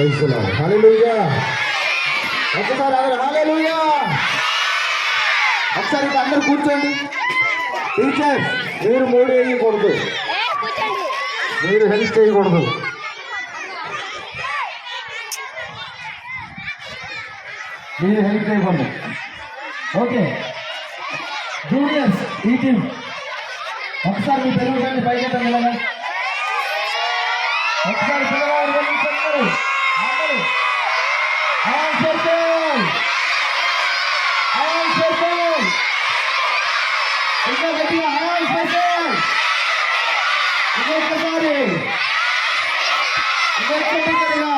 హల్లెలూయా. ఒకసారి హల్లెలూయా. ఒకసారి అందరు కూర్చోండి. టీచర్ మీరు మూడు వేయకూడదు, మీరు హెల్ప్ చేయకూడదు. మీరు హెల్ప్ చేయకూడదు. ఓకే జూనియర్స్ ఈ టీం ఒకసారి మీ తెలుగు పైకి వెళ్ళగా ఒకసారి పిల్లవారు ఇంకా గట్టిగా ఇంకొకసారి ఇంకొకటిగా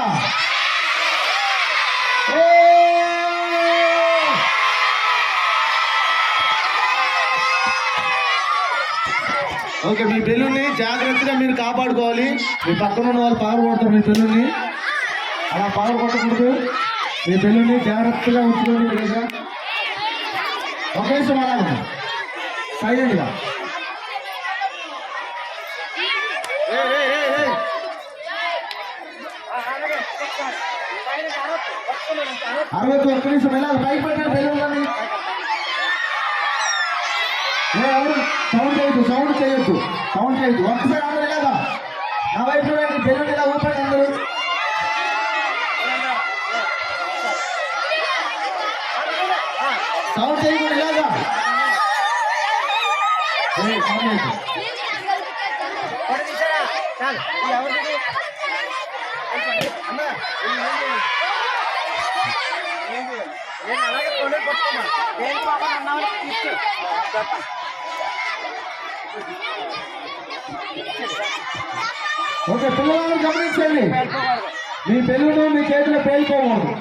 ఓకే. మీ బెలూన్ని జాగ్రత్తగా మీరు కాపాడుకోవాలి. మీ పక్కన ఉన్న వాళ్ళు పగలగొడతారు మీ బెలూన్ని, అలా పగలగొట్టకూడదు. మీ బెలూన్ని జాగ్రత్తగా ఉంచుకోండి. మీ దగ్గర ఒక నిమిషం అలాగే సైలెంట్గా. అరవై ఒక్క నిమిషం ఎలా పైకి పెట్టారు బెలూన్లని. ఎవరు సౌండ్ చేయొద్దు, సౌండ్ చేయొద్దు, సౌండ్ చేయొద్దు. ఒక్కసారి అందరూ ఇలాగా నా వైపు చూడండి. బెలూన్ ఇలా ఊపండి అందరూ. సౌండ్ చేయకుండా ఇలాగా సౌండ్ చేయొద్దు. ఓకే పిల్లలను గమనించండి. మీ బెలూను మీ చేతిలో పేలిపోకూడదు.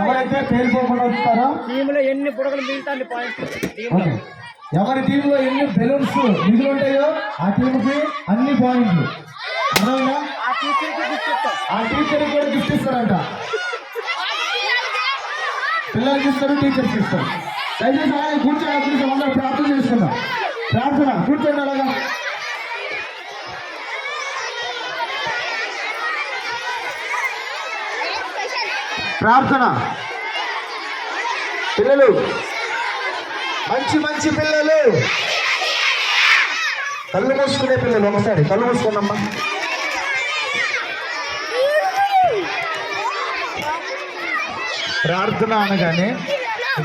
ఎవరైతే పేలిపోకుండా వస్తారో ఎన్ని బుడగలు మిగులుతాయి పాయింట్. ఎవరి టీంలో ఎన్ని బెలూన్స్ మిగిలి ఉంటాయో ఆ టీంకి అన్ని పాయింట్లు. అర్థమైనా? ఆ టీచర్కి కూడా గిఫ్ట్ ఇస్తారంట. పిల్లలకి ఇస్తారు, టీచర్స్కి ఇస్తారు. దయచేసి అలాగే కూర్చోండి. కూర్చొని అందరూ ప్రార్థన చేసుకుందాం. ప్రార్థన కూర్చోండి అలాగా. ప్రార్థన. పిల్లలు మంచి మంచి పిల్లలు, కళ్ళు మూసుకునే పిల్లలు ఒకసారి కళ్ళు మూసుకున్నమ్మా. ప్రార్థన అనగానే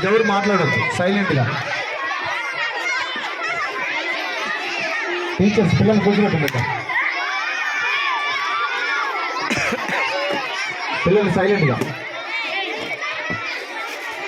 ఎవరు మాట్లాడద్దు, సైలెంట్గా. టీచర్స్ పిల్లలు కూర్చోబెట్టండి. పిల్లలు సైలెంట్గా.